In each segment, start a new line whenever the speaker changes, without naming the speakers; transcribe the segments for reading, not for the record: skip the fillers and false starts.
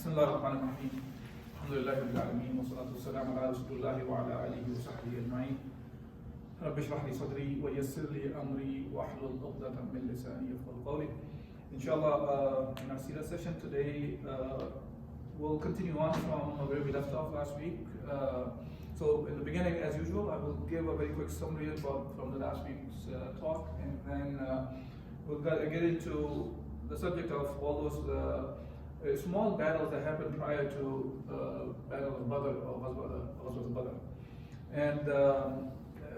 بسم الله الرحمن الرحيم الحمد لله رب العالمين والصلاة والسلام على رسول الله وعلى آله وصحبه أجمعين رب اشرح لي صدري ويسر لي أمري واحلل عقدة من لساني يفقهوا قولي. Inshallah, in our Sira session today, we'll continue on from where we left off last week. So in the beginning, as usual, I will give a very quick summary from the last week's talk, and then we'll get into the subject of all those small battles that happened prior to Battle of Badr or Ghazwat al-Badr. And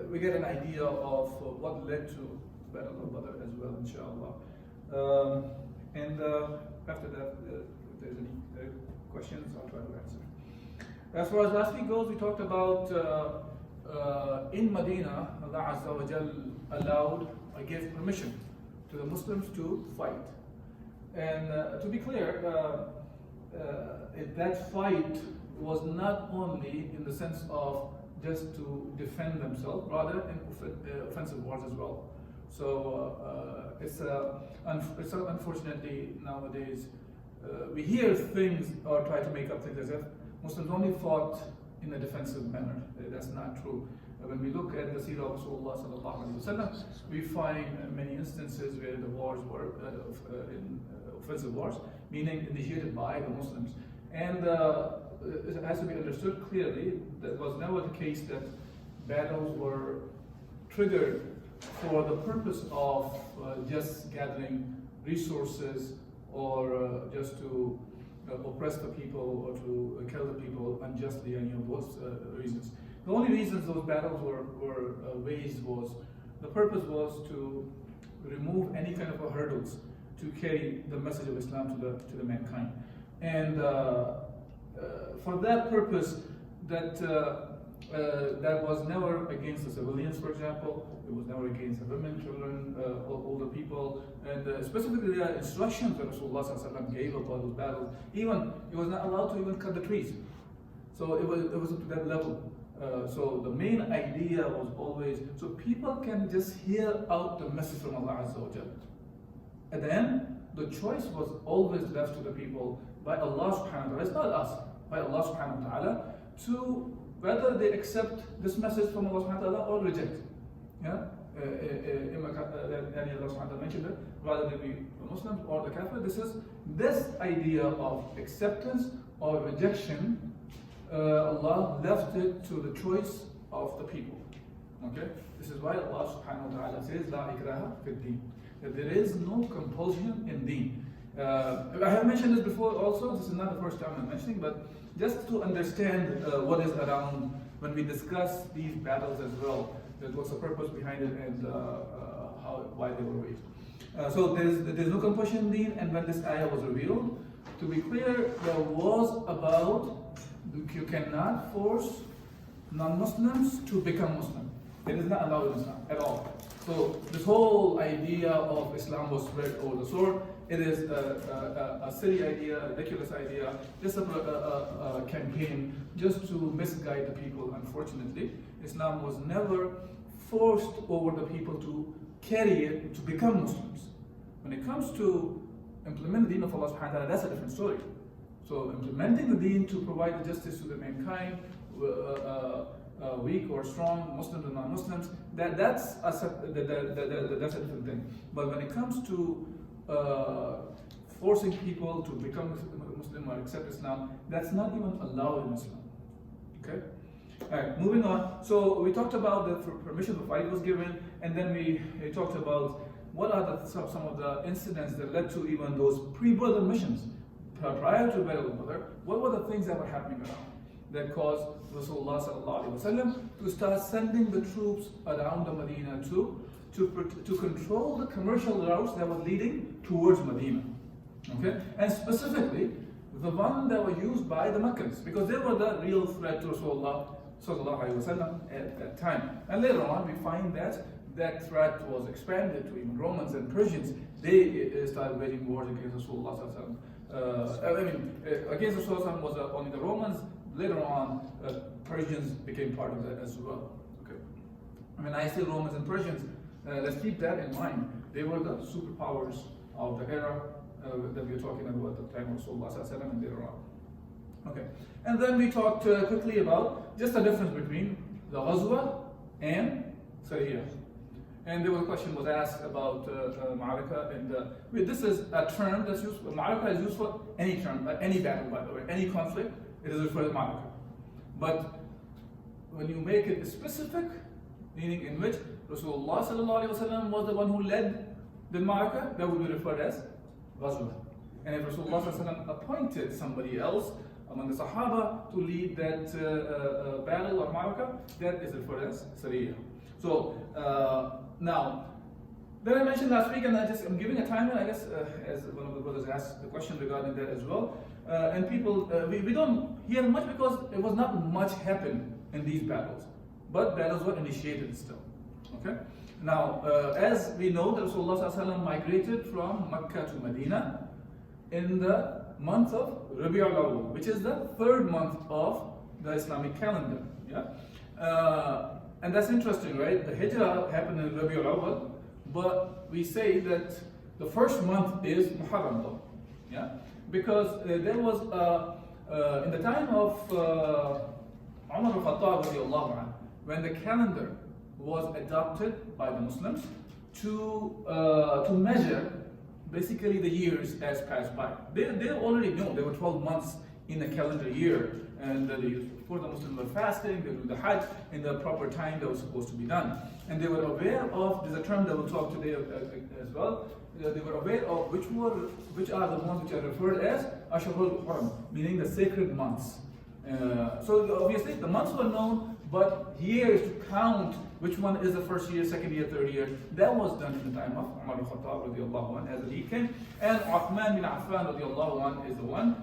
we get an idea of what led to Battle of Badr as well, inshallah. And after that, if there's any questions, I'll try to answer. As far as last week goes, we talked about in Medina, Allah Azza wa Jal allowed or gave permission to the Muslims to fight. And to be clear, that fight was not only in the sense of just to defend themselves, rather in offensive wars as well. So it's unfortunately nowadays we hear things or try to make up things as if Muslims only fought in a defensive manner. That's not true. When we look at the Seerah of Rasulullah sallallahu alaihi wasallam, we find many instances where the wars were in offensive wars, meaning initiated by the Muslims. And it has to be understood clearly that was never the case that battles were triggered for the purpose of just gathering resources or just to oppress the people or to kill the people unjustly, any of those reasons. The only reasons those battles were waged was, the purpose was to remove any kind of hurdles to carry the message of Islam to the mankind. And for that purpose, that was never against the civilians, for example. It was never against the women, children, older people, and specifically the instructions that Rasulullah gave about those battles. Even he was not allowed to even cut the trees. So it was up to that level. So the main idea was always so people can just hear out the message from Allah Azza wa Jalla. At the end, the choice was always left to the people by Allah subhanahu wa ta'ala. It's not us, by Allah subhanahu wa ta'ala, to whether they accept this message from Allah subhanahu wa ta'ala or reject. Yeah? Allah subhanahu wa ta'ala mentioned it, rather they be the Muslims or the Kafir. This idea of acceptance or rejection, Allah left it to the choice of the people. Okay? This is why Allah subhanahu wa ta'ala says, La ikraha fi din. That there is no compulsion in deen. I have mentioned this before also, this is not the first time I'm mentioning, but just to understand what is around when we discuss these battles as well, that what's the purpose behind it and why they were waged. So there's no compulsion in deen, and when this ayah was revealed, to be clear, there was about you cannot force non-Muslims to become Muslim. It is not allowed in Islam at all. So this whole idea of Islam was spread over the sword. It is a silly idea, a ridiculous idea, just a campaign just to misguide the people. Unfortunately, Islam was never forced over the people to carry it to become Muslims. When it comes to implement the deen of Allah subhanahu wa ta'ala, that's a different story. So implementing the deen to provide the justice to the mankind, weak or strong, Muslims and non-Muslims, that's a different thing. But when it comes to forcing people to become Muslim or accept Islam, that's not even allowed in Islam. Okay? Alright, moving on. So we talked about the permission to fight was given, and then we talked about what are some of the incidents that led to even those pre-Badr missions. Prior to Battle of Badr, what were the things that were happening around that caused Rasulullah to start sending the troops around the Medina to control the commercial routes that were leading towards Medina? Okay, and specifically the one that were used by the Meccans, because they were the real threat to Rasulullah at that time. And later on, we find that that threat was expanded to even Romans and Persians. They started waging wars against Rasulullah. Against Rasulullah was only the Romans. Later on, Persians became part of that as well. Okay, when I say Romans and Persians, let's keep that in mind. They were the superpowers of the era that we are talking about, the time of Rasulullah and later on. Okay, and then we talked quickly about just the difference between the Ghazwa and Sariyah. And there was a question was asked about Ma'araka, and this is a term that's used. Ma'araka is used for any term, any battle, by the way, any conflict. It is referred to Ma'araka. But when you make it specific, meaning in which Rasulullah sallallahu alaihi wasallam was the one who led the Ma'araka, that would be referred as Ghazwa. And if Rasulullah sallallahu alaihi wasallam appointed somebody else among the Sahaba to lead that battle or Ma'araka, that is referred as Sariyah. So now, then I mentioned last week, and I'm giving a timeline, I guess, as one of the brothers asked the question regarding that as well. And people, we don't hear much because it was not much happened in these battles, but battles were initiated still. Okay. Now, as we know, that Rasulullah ﷺ migrated from Mecca to Medina in the month of Rabi' al-Awwal, which is the third month of the Islamic calendar. Yeah. And that's interesting, right? The Hijrah happened in Rabi' al-Awwal, but we say that the first month is Muharram, though. Yeah? Because there was, in the time of Umar al-Khattab radiallahu anhu, when the calendar was adopted by the Muslims to measure basically the years as passed by. They already know there were 12 months in a calendar year, and before the Muslims were fasting, they do the Hajj in the proper time that was supposed to be done. And they were aware of, there's a term that we'll talk today as well, they were aware of which are the ones which are referred as Ashhurul Hurum, meaning the sacred months. So obviously the months were known, but years to count which one is the first year, second year, third year, that was done in the time of Umar al-Khattab radiallahu anhu as he came. And Uthman bin Affan radiallahu anhu is the one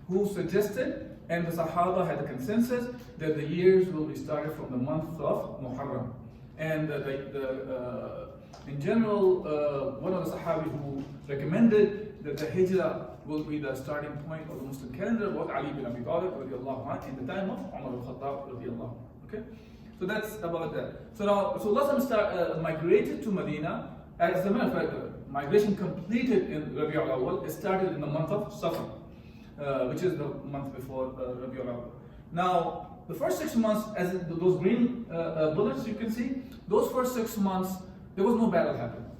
who suggested, and the Sahaba had a consensus, that the years will be started from the month of Muharram. And in general, one of the Sahabi who recommended that the Hijrah will be the starting point of the Muslim calendar was Ali bin Abi Talib radiallahu anhu in the time of Umar al-Khattab radiallahu anhu. Okay? So that's about that. So now, Rasulullah migrated to Medina. As a matter of fact, the migration completed in Rabi' al-Awwal. It started in the month of Safar, which is the month before Rabi' al-Awwal. Now, the first 6 months, as those green bullets you can see, those first 6 months, there was no battle happening.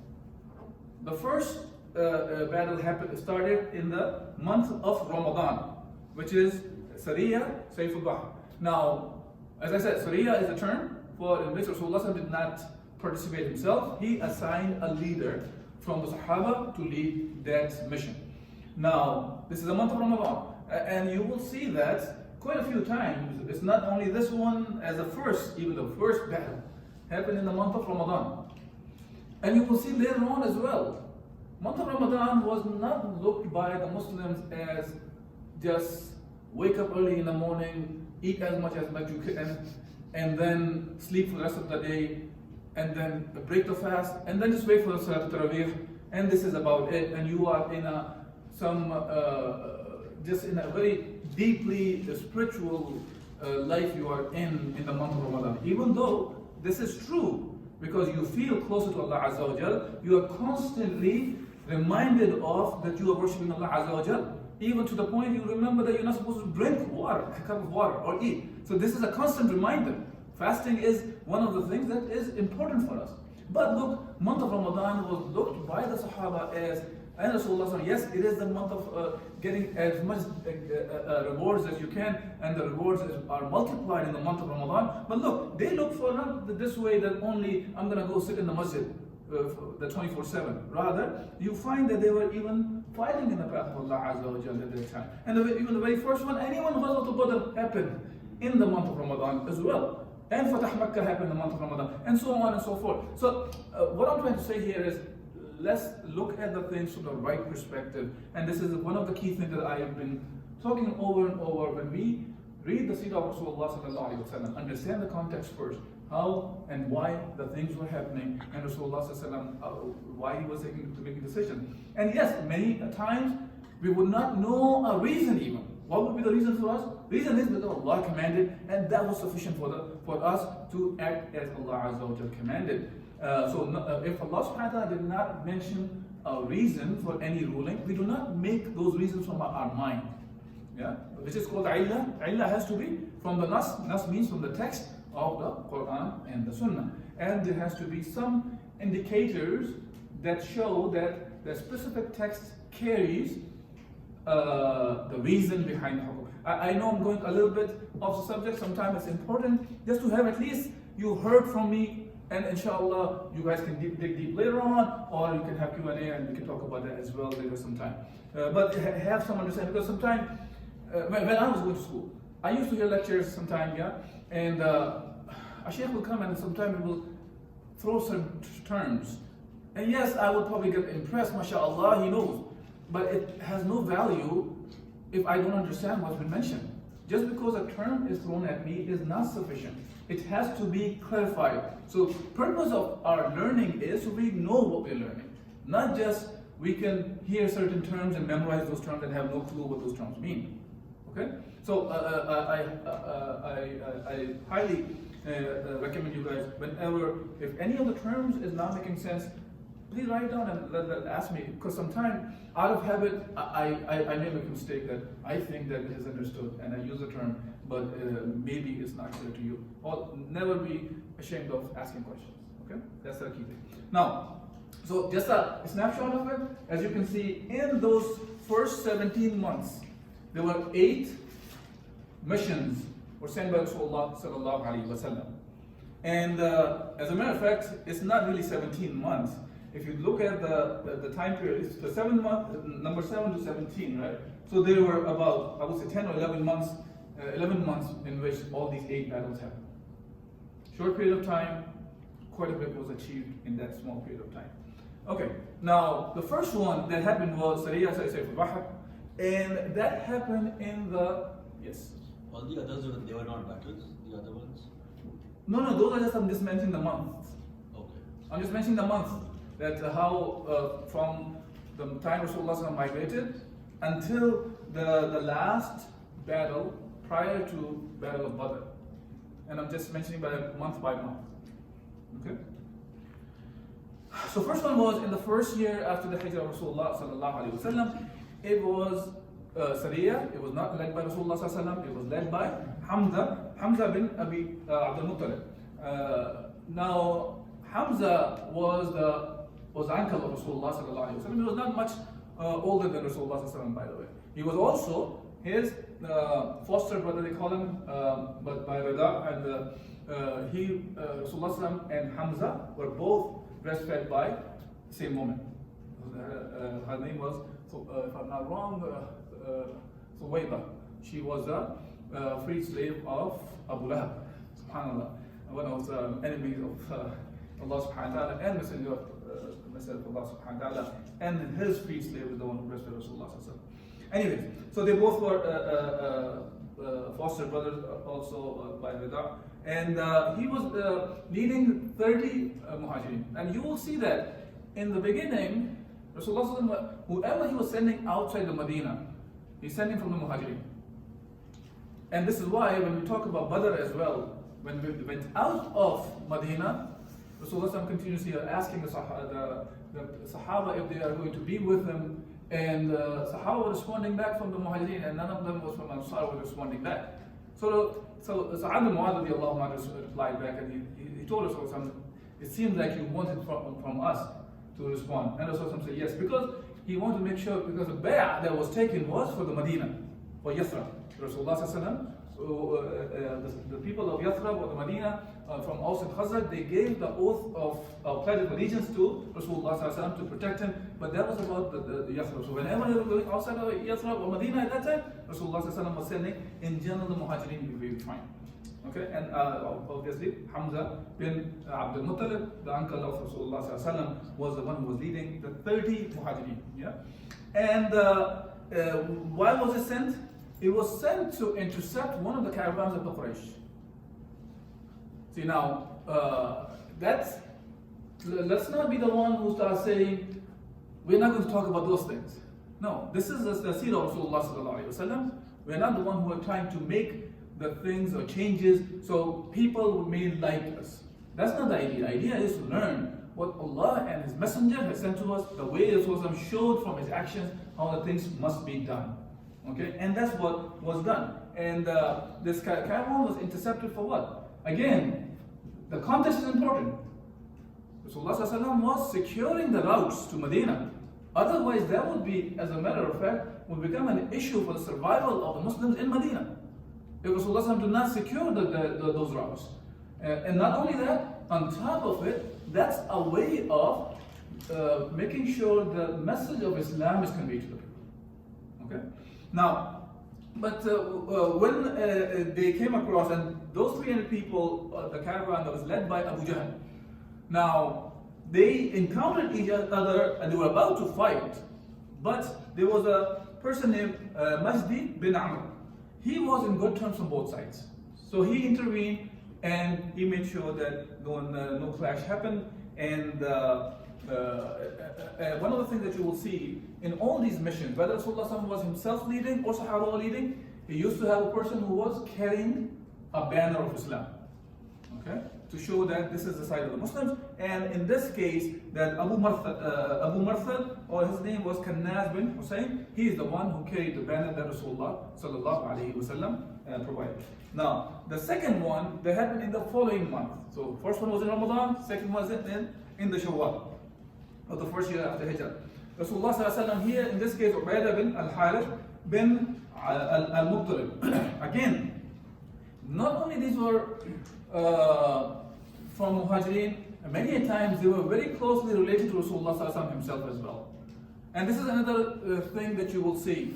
The first battle started in the month of Ramadan, which is Sariyah, Sayf al-Bahr. Now, as I said, Sariyah is a term for in which Rasulullah did not participate himself. He assigned a leader from the Sahaba to lead that mission. Now, this is the month of Ramadan, and you will see that quite a few times. It's not only this one as the first, even the first battle happened in the month of Ramadan. And you will see later on as well. Month of Ramadan was not looked by the Muslims as just wake up early in the morning, eat as much you can, and then sleep for the rest of the day, and then break the fast, and then just wait for the Salat al-Tarawih, and this is about it, and you are in just in a very deeply spiritual life you are in the month of Ramadan. Even though this is true, because you feel closer to Allah Azza wa Jal, you are constantly reminded of that you are worshipping Allah Azza wa Jal. Even to the point you remember that you're not supposed to drink water, a cup of water, or eat. So this is a constant reminder. Fasting is one of the things that is important for us. But look, month of Ramadan was looked by the Sahaba as, and Rasulullah, yes, it is the month of getting as much rewards as you can, and the rewards are multiplied in the month of Ramadan. But look, they look for not this way that only I'm going to go sit in the masjid the 24/7. Rather, you find that they were even fighting in the path of Allah Azza wa Jalla at that time. And even the very first one, anyone Ghazwat al-Badr happened in the month of Ramadan as well. And Fatah Makkah happened in the month of Ramadan, and so on and so forth. So what I'm trying to say here is, let's look at the things from the right perspective. And this is one of the key things that I have been talking over and over. When we read the Seerah of Rasulullah sallallahu alaihi wasallam, understand the context first, how and why the things were happening, and Rasulullah sallallahu alaihi wasallam, why he was making decisions. And yes, many times we would not know a reason even. What would be the reason for us? Reason is that Allah commanded, and that was sufficient for us to act as Allah Azza wa Jal commanded. If Allah subhanahu wa ta'ala did not mention a reason for any ruling, we do not make those reasons from our mind. Yeah, which is called illah. Illah has to be from the nas. Nas means from the text of the Quran and the Sunnah. And there has to be some indicators that show that the specific text carries the reason behind hukum. I know I'm going a little bit off the subject. Sometimes it's important just to have at least you heard from me, and inshallah you guys can dig deep later on, or you can have Q&A and we can talk about that as well later sometime. But have some understanding, because sometimes when I was going to school, I used to hear lectures sometime, yeah, and a sheikh will come and sometimes he will throw some terms. And yes, I would probably get impressed, mashallah, he knows. But it has no value if I don't understand what's been mentioned. Just because a term is thrown at me is not sufficient. It has to be clarified. So purpose of our learning is so we know what we're learning. Not just we can hear certain terms and memorize those terms and have no clue what those terms mean. Okay? So I highly recommend you guys, whenever, if any of the terms is not making sense, please write it down and ask me, because sometimes out of habit I may make a mistake that I think that it is understood and I use the term, but maybe it's not clear to you. Or never be ashamed of asking questions. Okay, that's the key thing. Now, so just a snapshot of it. As you can see, in those first 17 months, there were 8 missions were sent by Rasulullah sallallahu alaihi wasallam. And as a matter of fact, it's not really 17 months. If you look at the time period, it's the 7 months, number 7 to 17, right? So there were about, I would say 10 or 11 months in which all these 8 battles happened. Short period of time, quite a bit was achieved in that small period of time. Okay, now the first one that happened was Sariyah Saif al-Bahr, and that happened in the, yes?
All the others, they were not battles, the other ones?
No, those are just, I'm just mentioning the months.
Okay.
I'm just mentioning the months. That how from the time Rasulullah migrated until the last battle prior to Battle of Badr. And I'm just mentioning by month. Okay? So first one was in the first year after the Hijrah of Rasulullah sallallahu alaihi wasallam. It was Sariyah. It was not led by Rasulullah sallallahu alaihi wasallam. It was led by Hamza bin Abi Abdul Muttalib. Now Hamza was uncle of Rasulullah sallallahu alaihi wasallam. He was not much older than Rasulullah sallallahu alaihi wasallam, by the way. He was also his foster brother, they call him, but by Rida, and Rasulullah sallallahu alaihi wasallam and Hamza were both breastfed by the same woman. Her name was, if I'm not wrong, Suwayba. She was a freed slave of Abu Lahab, subhanallah, one of the enemies of Allah subhanahu wa ta'ala and messenger of Allah subhanahu wa ta'ala, and his freed slave is the one who breastfed Rasulullah sallallahu alaihi wasallam. Anyways, so they both were foster brothers also by Rida, and he was leading 30 muhajirin. And you will see that in the beginning, Rasulullah, whoever he was sending outside the Medina, he's sending from the muhajirin. And this is why when we talk about Badr as well, when we went out of Medina, Rasulullah continuously asking the Sahaba if they are going to be with him, and Sahaba were responding back from the Muhajirin, and none of them was from Ansar were responding back. So Sa'ad bin Mu'adh replied back, and he told us, it seems like you wanted from us to respond. And Rasulullah said yes, because he wanted to make sure, because the bay'ah that was taken was for the Medina, for Yathrib. Rasulullah, the people of Yathrib or the Medina from Aus and Khazraj, they gave the oath of pledge of allegiance to Rasulullah to protect him, but that was about the Yathrib. So whenever they were going outside of Yathrib or Medina at that time, Rasulullah was sending in general the Muhajirin will be fine. Okay, and obviously Hamza bin Abdul Muttalib, the uncle of Rasulullah was the one who was leading the 30 Muhajirin. Yeah, and why was it sent? It was sent to intercept one of the caravans of the Quraysh. See now, let's not be the one who starts saying, we're not going to talk about those things. No, this is the seerah of Rasulullah sallallahu alaihi wasallam. We're not the one who are trying to make the things or changes so people may like us. That's not the idea. The idea is to learn what Allah and His Messenger has sent to us, the way Rasulullah showed from his actions how the things must be done. Okay, and that's what was done. And this caravan was intercepted for what? Again, the context is important. Rasulullah ﷺ was securing the routes to Medina. Otherwise, that would be, as a matter of fact, would become an issue for the survival of the Muslims in Medina. If Rasulullah ﷺ did not secure those routes. And not only that, on top of it, that's a way of making sure the message of Islam is conveyed to the people. Okay? Now, but when they came across, and those 300 people, the caravan that was led by Abu Jahl, now they encountered each other and they were about to fight, but there was a person named Majdi bin Amr. He was in good terms from both sides. So he intervened and he made sure that no clash happened. And one of the things that you will see in all these missions, whether Rasulullah was himself leading or Sahaba were leading, he used to have a person who was carrying a banner of Islam, okay, to show that this is the side of the Muslims. And in this case, that Abu Marthad, or his name was Kannaz bin Hussein, he is the one who carried the banner that Rasulullah sallallahu alaihi wasallam provided. Now, the second one, that happened in the following month. So, first one was in Ramadan, second one was in the Shawwal of the first year after Hijrah. Rasulullah sallallahu alaihi wasallam here, in this case, Ubaidah bin al-Harith bin al-Muttalib. Again, not only these were from Muhajirin, many times they were very closely related to Rasulullah sallallahu alaihi wasallam himself as well. And this is another thing that you will see.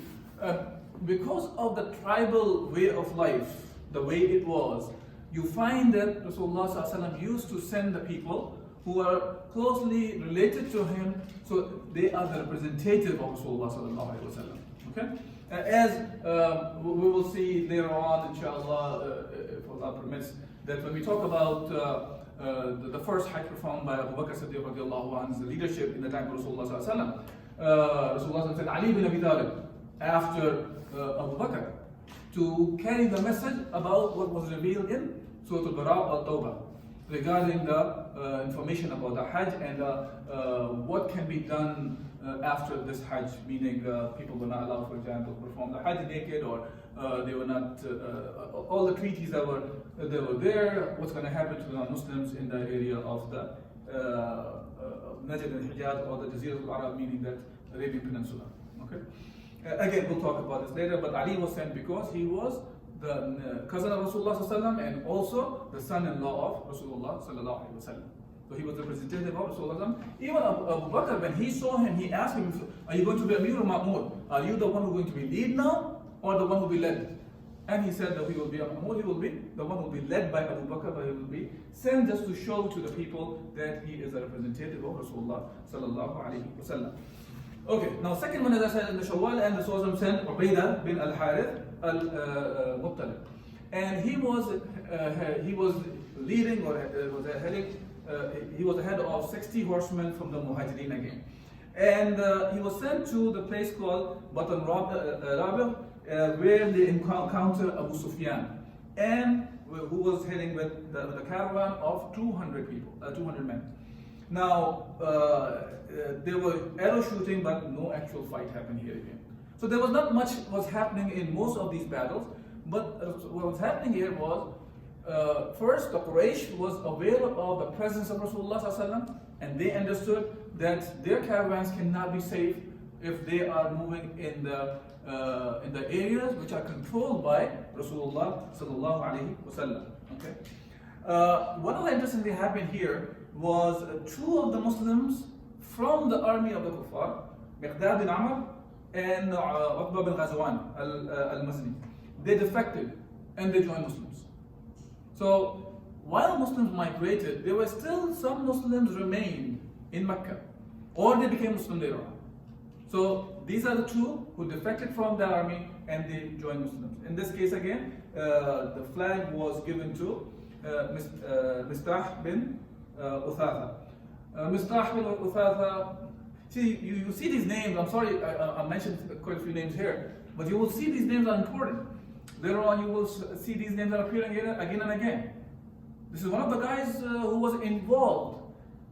Because of the tribal way of life, the way it was, you find that Rasulullah sallallahu alaihi wasallam used to send the people who are closely related to him, so they are the representative of Rasulullah sallallahu alaihi wasallam. Okay? As we will see later on, inshallah, if Allah permits, that when we talk about the first Hajj performed by Abu Bakr Siddiq radiallahu anhu's leadership in the time of Rasulullah sallallahu alaihi wasallam, Rasulullah said Ali bin Abi Talib after Abu Bakr to carry the message about what was revealed in Surah Al-Bara or Tawbah regarding the information about the Hajj and what can be done after this Hajj, meaning people were not allowed, for example, to perform the Hajj naked, or they were not, all the treaties that were there, what's going to happen to the non-Muslims in the area of the Najd and Hijaz, or the Jazeera al-Arab, meaning that Arabian Peninsula. Okay? Again, we'll talk about this later, but Ali was sent because he was the cousin of Rasulullah sallallahu alaihi wasallam and also the son-in-law of Rasulullah sallallahu alaihi wasallam. So he was the representative of Rasulullah. Even Abu Bakr, when he saw him, he asked him, are you going to be Amir or Ma'mur? Are you the one who's going to be lead now, or the one who will be led? And he said that he will be Ma'mur, he will be the one who will be led by Abu Bakr, but he will be sent just to show to the people that he is a representative of Rasulullah sallallahu alaihi wasallam. Okay, now second one, as I said, in the Shawwal, and the Rasulullah sent Ubaidah bin al-Harith al-Muttalib. And he was leading, or was heading, he was the head of 60 horsemen from the Muhajirin again. And he was sent to the place called Badr, where they encountered Abu Sufyan, and who was heading with the caravan of 200 people, 200 men. Now, there were arrow shooting, but no actual fight happened here again. So there was not much was happening in most of these battles, but what was happening here was, first, the Quraysh was aware of the presence of Rasulullah sallallahu alaihi wasallam, and they understood that their caravans cannot be safe if they are moving in the areas which are controlled by Rasulullah sallallahu alaihi wasallam. Okay. One of the interesting things happened here was two of the Muslims from the army of the Kuffar, Miqdad bin Amr and Uqba bin Ghazwan al-Mazni. They defected and they joined Muslims. So while Muslims migrated, there were still some Muslims remained in Mecca, or they became Muslim later on. So these are the two who defected from the army and they joined Muslims. In this case again, the flag was given to Mistah bin Uthatha. Mistah bin Uthatha, see, you see these names, I'm sorry I mentioned quite a few names here, but you will see these names are important. Later on you will see these names are appearing again and again. This is one of the guys who was involved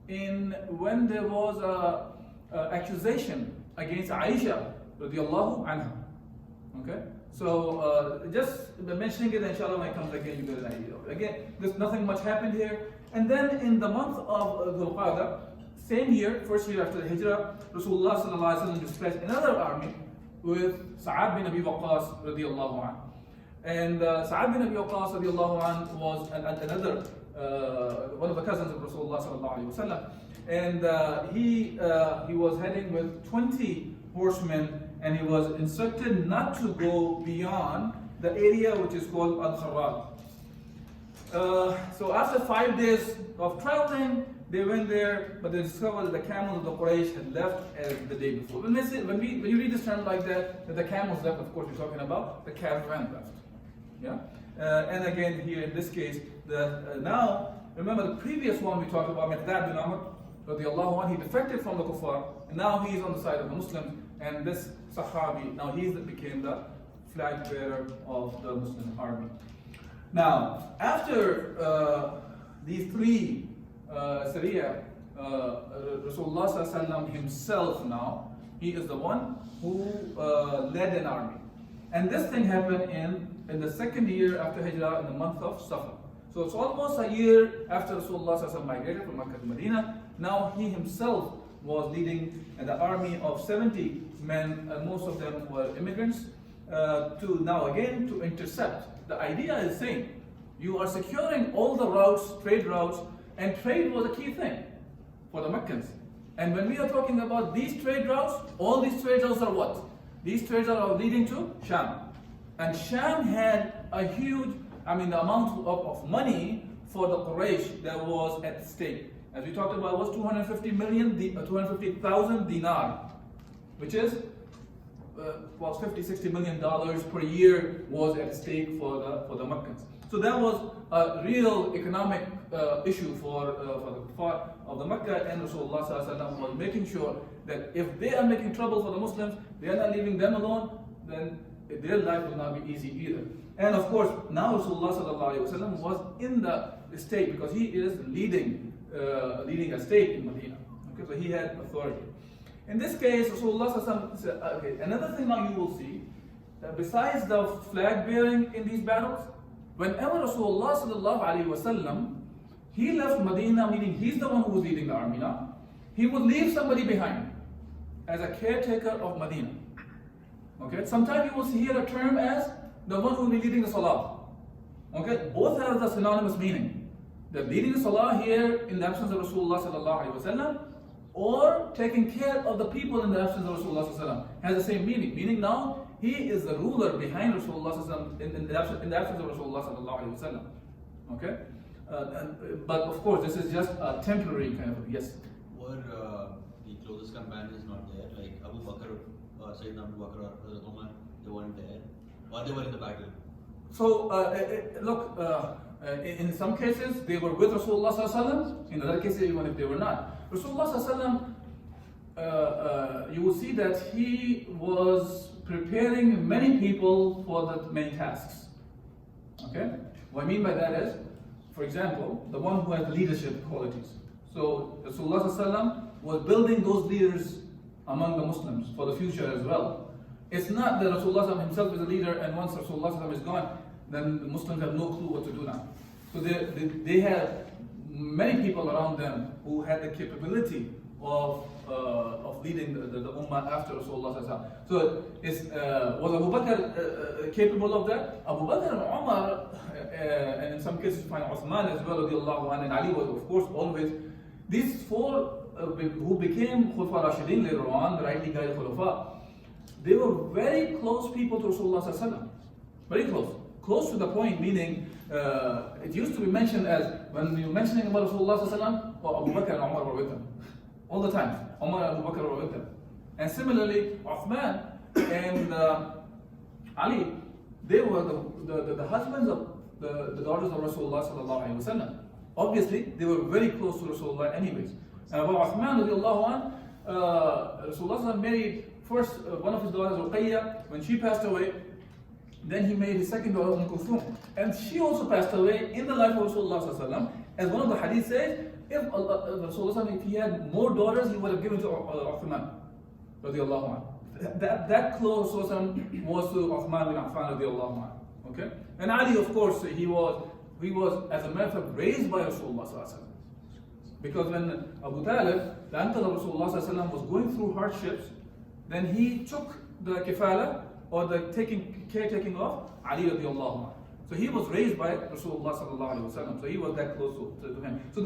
in when there was an accusation against Aisha radiallahu anha. Okay, so just mentioning it, inshallah, when it comes again, you get an idea of it. Again, there's nothing much happened here. And then in the month of Dhul Qa'dah, same year, first year after the Hijrah, Rasulullah sallallahu alaihi wasallam dispatched another army with Sa'ad bin Abi Waqqas radiallahu anhu. And Sa'ad bin Abi Waqqas radiallahu anhu was another one of the cousins of Rasulullah sallallahu alaihi wasallam. And he was heading with 20 horsemen, and he was instructed not to go beyond the area which is called Al-Kharrad. So after 5 days of traveling, they went there, but they discovered that the camels of the Quraysh had left as the day before. When you read this term like that the camels left, of course you're talking about the caravan left. Yeah. And again here in this case, now remember the previous one we talked about, Miqdad bin Amr radiallahu anhu, he defected from the kuffar, and now he's on the side of the Muslims. And this Sahabi, now he became the flag bearer of the Muslim army. Now, after these three Sariya, Rasulullah sallallahu alaihi wasallam himself now, he is the one who led an army. And this thing happened in the second year after Hijrah, in the month of Safar. So it's almost a year after Rasulullah sallallahu alaihi wasallam migrated from Makkah to Medina. Now he himself was leading the army of 70 men, and most of them were immigrants, to intercept. The idea is saying, you are securing all the routes, trade routes, and trade was a key thing for the Meccans. And when we are talking about these trade routes, all these trade routes are what? These trade routes are leading to Sham. And Sham had a huge, the amount of money for the Quraysh that was at stake. As we talked about, was 250,000 dinar, which is was $50-60 million per year was at stake for the Meccans. So that was a real economic issue for the kuffar of the Mecca, and Rasulullah sallallahu alaihi wasallam was making sure that if they are making trouble for the Muslims, they are not leaving them alone, then their life will not be easy either. And of course, now Rasulullah sallallahu alaihi wasallam was in the state because he is leading a state in Medina. Okay, so he had authority. In this case, Rasulullah sallallahu alaihi wasallam said, okay, another thing now you will see, that besides the flag bearing in these battles, whenever Rasulullah sallallahu alaihi wasallam, he left Medina, meaning he's the one who was leading the army now, he would leave somebody behind as a caretaker of Medina. Okay, sometimes you will hear a term as the one who will be leading the salah. Okay, both have the synonymous meaning. The leading the salah here in the absence of Rasulullah sallallahu alaihi wasallam, or taking care of the people in the absence of Rasulullah sallallahu alaihi wasallam, has the same meaning. Meaning now he is the ruler behind Rasulullah sallallahu alaihi wasallam in the absence of Rasulullah sallallahu alaihi wasallam. Okay, but of course this is just a temporary kind of yes.
Were the closest companions not there, like Abu Bakr, Sayyidina Abu Bakr, or Hazrat Umar? They weren't there, or they were in the battle.
So look, in some cases they were with Rasulullah sallallahu alaihi wasallam. In other cases, even if they were not, Rasulullah sallallahu alaihi wasallam, you will see that he was preparing many people for the many tasks. Okay, what I mean by that is, for example, the one who has the leadership qualities. So Rasulullah sallallahu alaihi wasallam was building those leaders among the Muslims for the future as well. It's not that Rasulullah himself is a leader, and once Rasulullah is gone, then the Muslims have no clue what to do now. So they have many people around them who had the capability of leading the ummah after Rasulullah. So was Abu Bakr capable of that? Abu Bakr and Umar, and in some cases find Uthman as well, and Ali was of course always. These four who became Khulafa Rashidin later on, the rightly guided Khulafa, they were very close people to Rasulullah. Very close. Close to the point, meaning it used to be mentioned as, when you're mentioning about Rasulullah, Abu Bakr and Umar were with them. All the time. Umar and Abu Bakr were with them. And similarly, Uthman and Ali, they were the husbands of the daughters of Rasulullah. Obviously, they were very close to Rasulullah anyways. And about Uthman, Rasulullah married first one of his daughters, Ruqayya. When she passed away, then he made his second daughter, Kulthum. And she also passed away in the life of Rasulullah. As one of the hadith says, if Rasulullah, if he had more daughters, he would have given to Uthman. that close was to Uthman bin Affan radiallahu anhu. Okay? And Ali, of course, he was, as a matter of fact, raised by Rasulullah sallallahu alaihi wasallam. Because when Abu Talib, the uncle of Rasulullah sallallahu alaihi wasallam, was going through hardships, then he took the kifala, or the caretaking of Ali radiallahu anhu. So he was raised by Rasulullah sallallahu alaihi wasallam. So he was that close to him. So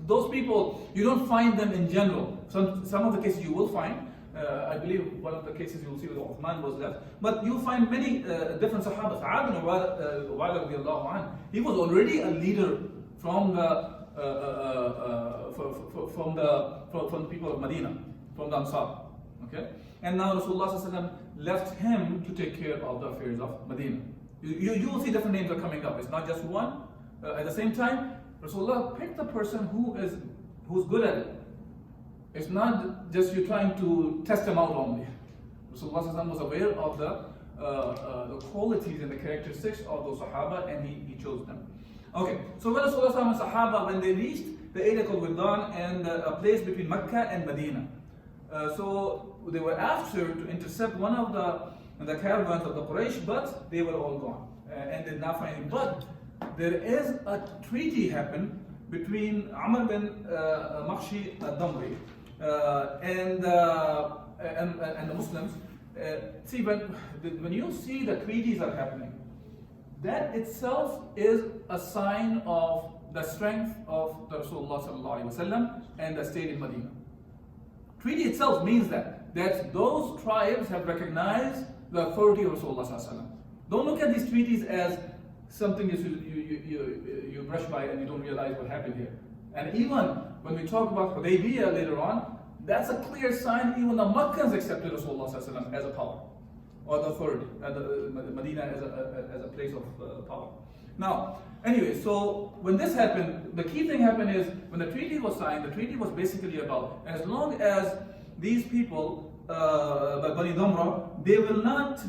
those people, you don't find them in general. Some of the cases you will find. I believe one of the cases you will see with Uthman was left. But you find many different Sahaba. Sa'ad bin Ubadah radiallahu anhu, he was already a leader from the people of Medina, from the Ansar. Okay? And now Rasulullah sallallahu alaihi wasallam left him to take care of the affairs of Medina. You will see different names are coming up. It's not just one. At the same time, Rasulullah picked the person who's good at it. It's not just you trying to test them out only. Rasulullah was aware of the qualities and the characteristics of those Sahaba, and he chose them. Okay, so when Rasulullah and Sahaba, when they reached the area called Widdan, and a place between Mecca and Medina, so they were after to intercept one of the caravans of the Quraysh, but they were all gone and did not find him. But there is a treaty happened between Amr bin Makhshi al-Damri and the Muslims. See, when you see the treaties are happening, that itself is a sign of the strength of the Rasulullah sallallahu alaihi wasallam and the state in Medina. Treaty itself means that those tribes have recognized the authority of Rasulullah sallallahu alaihi wasallam. Don't look at these treaties as something you brush by and you don't realize what happened here. And even when we talk about Hudaybiyah later on, that's a clear sign even the Meccans accepted Rasulullah sallallahu alaihi wasallam as a power, or the authority, Medina as a place of power. Now, anyway, so when this happened, the key thing happened is when the treaty was signed, the treaty was basically about as long as these people, Bani Damra, they will not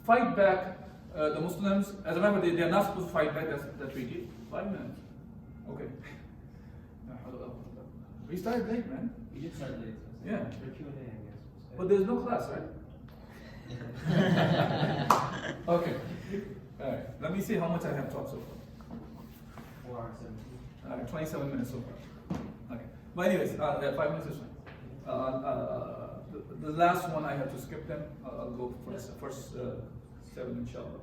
fight back the Muslims. As a matter of fact, they are not supposed to fight back the treaty. 5 minutes. Okay. We started late, man.
We did start late.
Yeah.
For Q&A, I guess.
But there's no class, right? Okay. All right. Let me see how much I have talked so far.
4 hours, 17.
All right, 27 minutes so far. Okay. But anyways, 5 minutes is fine. The last one I have to skip them. I'll go for the first 7, inshallah.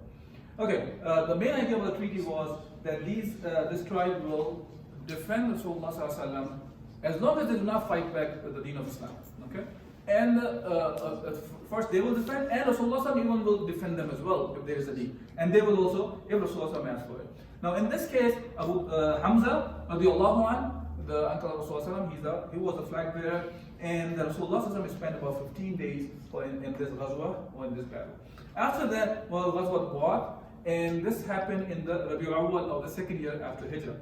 Okay. The main idea of the treaty was that this tribe will defend Rasulullah sallallahu alaihi wasallam as long as they do not fight back the deen of Islam. Okay. And first they will defend, and Rasulullah even will defend them as well if there is a need. And they will also, if Rasulullah asks for it. Now in this case, Hamza radiallahu anh, the uncle of Rasulullah, he was the flag bearer, and Rasulullah spent about 15 days in this ghazwa, or in this battle. After that, ghazwa Badr, and this happened in the Rabi'ul Awwal of the 2nd year after Hijrah.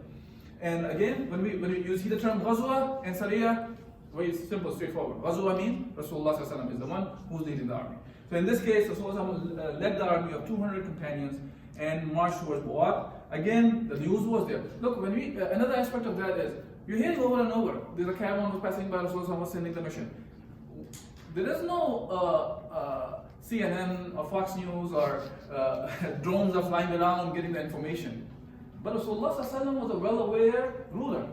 And again, when you see the term ghazwa and Sariyah, very simple, straightforward. Ghazwa means Rasulullah is the one who's leading the army. So in this case, Rasulullah led the army of 200 companions and marched towards Badr. Again, the news was there. Look, another aspect of that is, you're hearing over and over, there's a caravan was passing by, Rasulullah was sending the mission. There is no CNN or Fox News or drones are flying around getting the information. But Rasulullah was a well-aware ruler.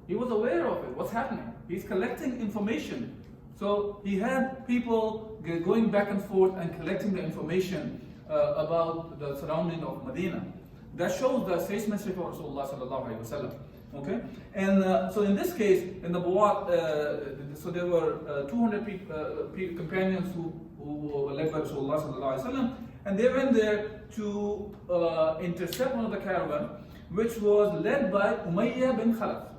He was aware of it, what's happening. He's collecting information. So he had people going back and forth and collecting the information about the surrounding of Medina. That shows the statesmanship of Rasulullah sallallahu alaihi wasallam. Okay, and so in this case, in the Bu'at, so there were 200 companions who were led by Rasulullah sallallahu alaihi wasallam, and they went there to intercept one of the caravan, which was led by Umayyah bin Khalaf.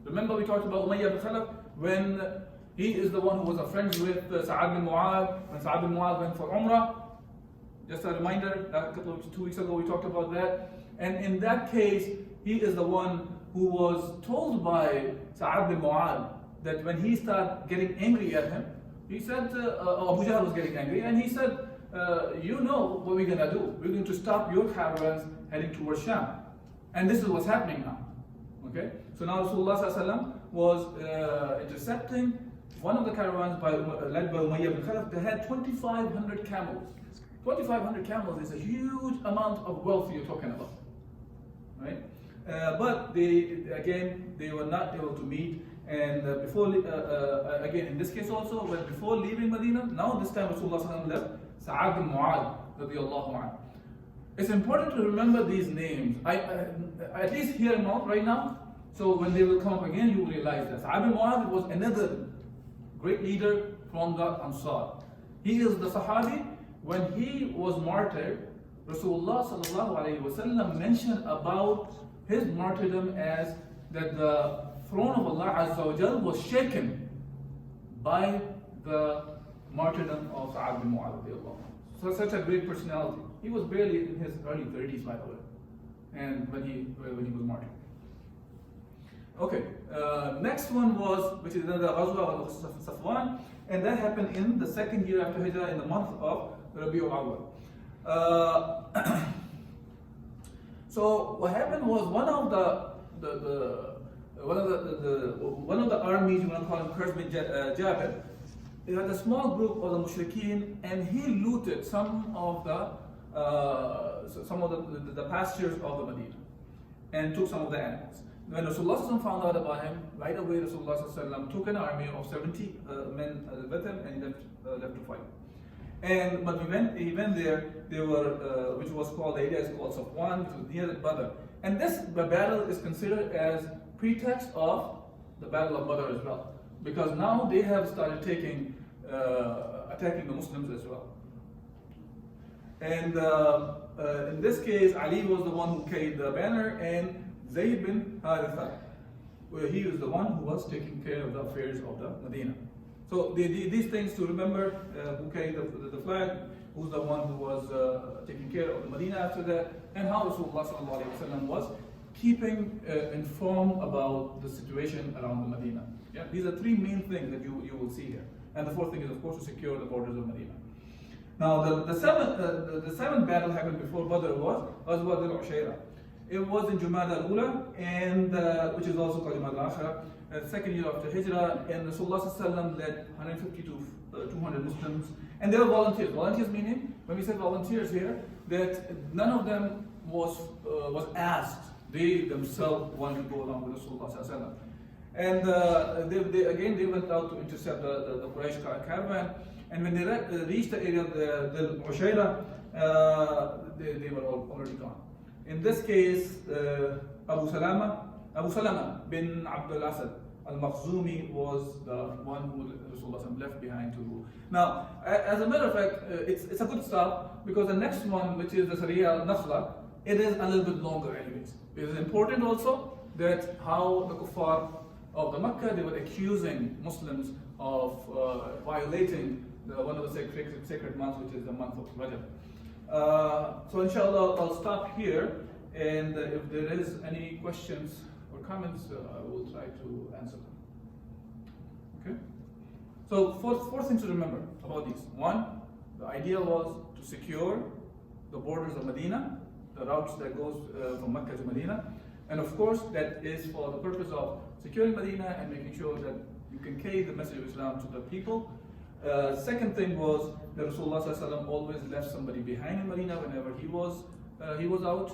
Remember we talked about Umayyah bin Khalaf when he is the one who was a friend with Sa'ad bin Mu'adh, when Sa'ad bin Mu'adh went for Umrah. Just a reminder, 2 weeks ago we talked about that. And in that case, he is the one who was told by Sa'ad bin Mu'adh that when he started getting angry at him, he said, Abu Jahl was getting angry, and he said, you know what we're going to do. We're going to stop your caravans heading towards Sham. And this is what's happening now. Okay? So now Rasulullah was intercepting one of the caravans led by Umayyah bin Khalaf, they had 2,500 camels. 2,500 camels is a huge amount of wealth you're talking about, right? But they were not able to meet. And again, in this case also, but before leaving Medina, now this time Rasulullah left Sa'ad bin Mu'adh radiyallahu anhu. It's important to remember these names. I at least hear them out right now. So when they will come up again, you will realize that Sa'ad bin Mu'adh was another great leader from the Ansar. He is the Sahabi. When he was martyred, Rasulullah sallallahu alaihi wasallam mentioned about his martyrdom as that the throne of Allah Azza wa Jal was shaken by the martyrdom of Sa'ad bin Mu'adh. So such a great personality. He was barely in his early 30s, by the way, and when he was martyred. Okay, next one was, which is the Ghazwa of Safwan, and that happened in the second year after Hijrah, in the month of Rabi'ul Awwal. So what happened was one of the armies, you want to call him Quraysh bin Jabir, he had a small group of the mushrikeen, and he looted some of the pastures of the Medina and took some of the animals. When Rasulullah found out about him, right away Rasulullah took an army of 70 men with him and left to fight. But he went there. They were, which was called, the area is called Safwan, which was near Badr. And this battle is considered as pretext of the Battle of Badr as well, because now they have started attacking the Muslims as well. And in this case, Ali was the one who carried the banner, and Zayd bin Haritha, he was the one who was taking care of the affairs of the Medina. So these things to remember: who carried the flag, who's the one who was taking care of the Medina after that, and how Rasulullah was keeping informed about the situation around the Medina. Yeah, these are three main things that you will see here. And the fourth thing is, of course, to secure the borders of Medina. Now, the seventh battle happened before Badr was Ghazwat al-Ushayra. It was in Jumad al-Ula, and which is also called Jumad al-Akhira, second year after Hijrah, and Rasulullah led 150 to 200 Muslims, and they were volunteers. Volunteers meaning, when we say volunteers here, that none of them was asked. They themselves wanted to go along with Rasulullah. And they went out to intercept the Quraysh caravan. And when they reached the area of the Ushayra, they were already gone. In this case, Abu Salama bin Abdul Asad Al-Makhzumi was the one who Rasulullah left behind to rule. Now, as a matter of fact, it's a good start, because the next one, which is the Sariya al-Nakhla, it is a little bit longer anyways. It is important also that how the kuffar of the Makkah, they were accusing Muslims of violating one of the sacred months, which is the month of Rajab. So inshallah, I'll stop here, and if there is any questions or comments, I will try to answer them. Okay? So four things to remember about these. One, the idea was to secure the borders of Medina, the routes that goes from Mecca to Medina, and of course that is for the purpose of securing Medina and making sure that you can carry the message of Islam to the people. Second thing was that Rasulullah always left somebody behind in Medina whenever he was out.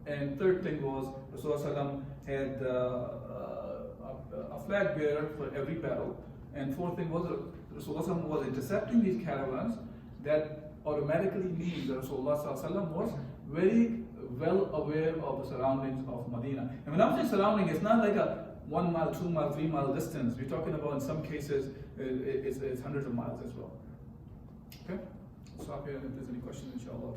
And third thing was Rasulullah had a flag bearer for every battle. And fourth thing was Rasulullah was intercepting these caravans. That automatically means that Rasulullah was very well aware of the surroundings of Medina. And when I'm saying surrounding, it's not like a 1 mile, 2 mile, 3 mile distance. We're talking about, in some cases, it's hundreds of miles as well. Okay? Stop here, and if there's any questions, inshallah.